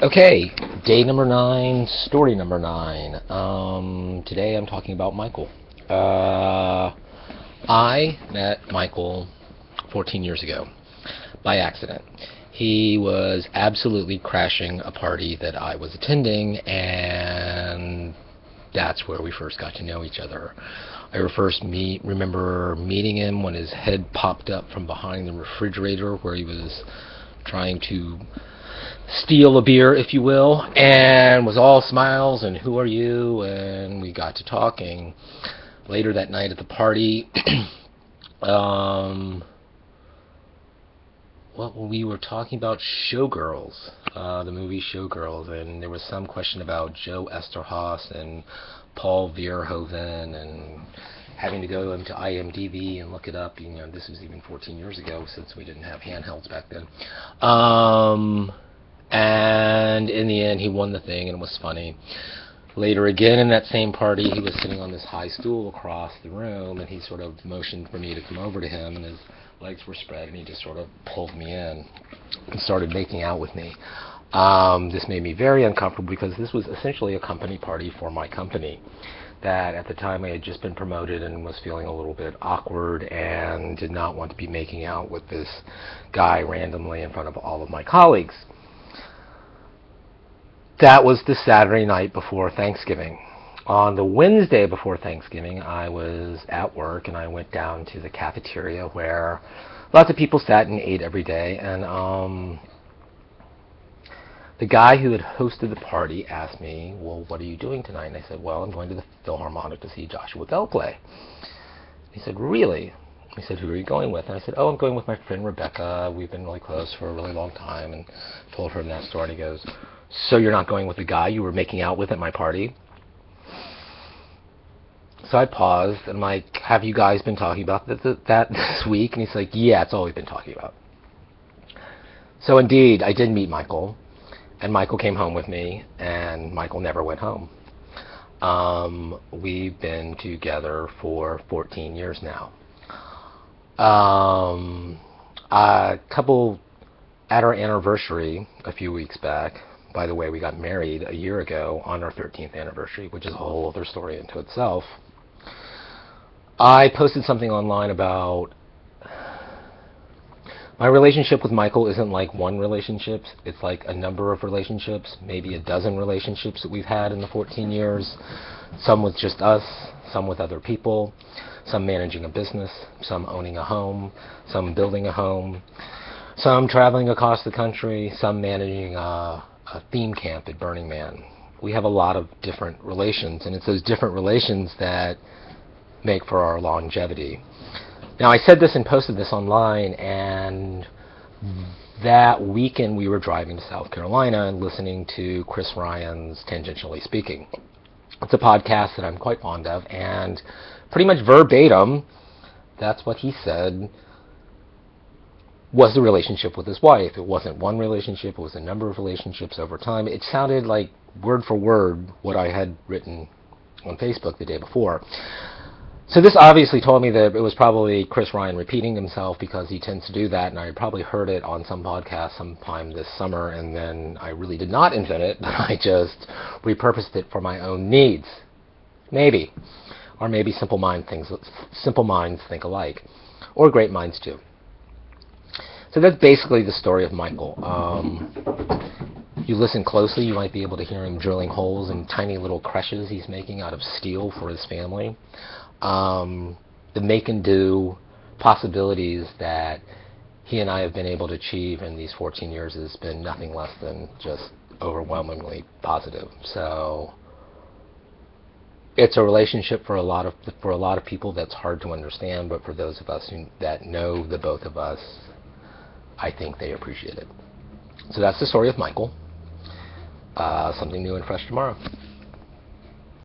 Okay, day number 9, story number 9. Today I'm talking about Michael. I met Michael 14 years ago by accident. He was absolutely crashing a party that I was attending, and that's where we first got to know each other. I remember meeting him when his head popped up from behind the refrigerator where he was trying to steal a beer, if you will, and was all smiles and who are you, and we got to talking. Later that night at the party, we were talking about Showgirls, the movie Showgirls, and there was some question about Joe Esterhaus and Paul Verhoeven, and having to go into IMDb and look it up. This was even 14 years ago, since we didn't have handhelds back then. And in the end, he won the thing, and it was funny. Later again in that same party, he was sitting on this high stool across the room, and he sort of motioned for me to come over to him, and his legs were spread, and he just sort of pulled me in and started making out with me. This made me very uncomfortable because this was essentially a company party for my company. That at the time I had just been promoted and was feeling a little bit awkward and did not want to be making out with this guy randomly in front of all of my colleagues. That was the Saturday night before Thanksgiving. On the Wednesday before Thanksgiving, I was at work, and I went down to the cafeteria where lots of people sat and ate every day, and the guy who had hosted the party asked me, well, what are you doing tonight? And I said, well, I'm going to the Philharmonic to see Joshua Bell play. He said, really? He said, who are you going with? And I said, oh, I'm going with my friend Rebecca. We've been really close for a really long time, and told her that story, and he goes, so you're not going with the guy you were making out with at my party? So I paused, and I'm like, have you guys been talking about that this week? And he's like, yeah, it's all we've been talking about. So indeed, I did meet Michael, and Michael came home with me, and Michael never went home. We've been together for 14 years now. A couple at our anniversary a few weeks back. By the way, we got married a year ago on our 13th anniversary, which is a whole other story into itself. I posted something online about my relationship with Michael isn't like one relationship. It's like a number of relationships, maybe a dozen relationships that we've had in the 14 years. Some with just us, some with other people, some managing a business, some owning a home, some building a home, some traveling across the country, some managing a theme camp at Burning Man. We have a lot of different relations, and it's those different relations that make for our longevity. Now, I said this and posted this online, and that weekend we were driving to South Carolina and listening to Chris Ryan's Tangentially Speaking. It's a podcast that I'm quite fond of, and pretty much verbatim, that's what he said was the relationship with his wife. It wasn't one relationship, it was a number of relationships over time. It sounded like word for word what I had written on Facebook the day before. So this obviously told me that it was probably Chris Ryan repeating himself, because he tends to do that, and I probably heard it on some podcast sometime this summer, and then I really did not invent it, but I just repurposed it for my own needs. Maybe. Or maybe simple minds think alike. Or great minds too. So that's basically the story of Michael. You listen closely, you might be able to hear him drilling holes in tiny little creches he's making out of steel for his family. The make and do possibilities that he and I have been able to achieve in these 14 years has been nothing less than just overwhelmingly positive. So it's a relationship for a lot of people that's hard to understand, but for those of us that know the both of us, I think they appreciate it. So that's the story of Michael. Something new and fresh tomorrow.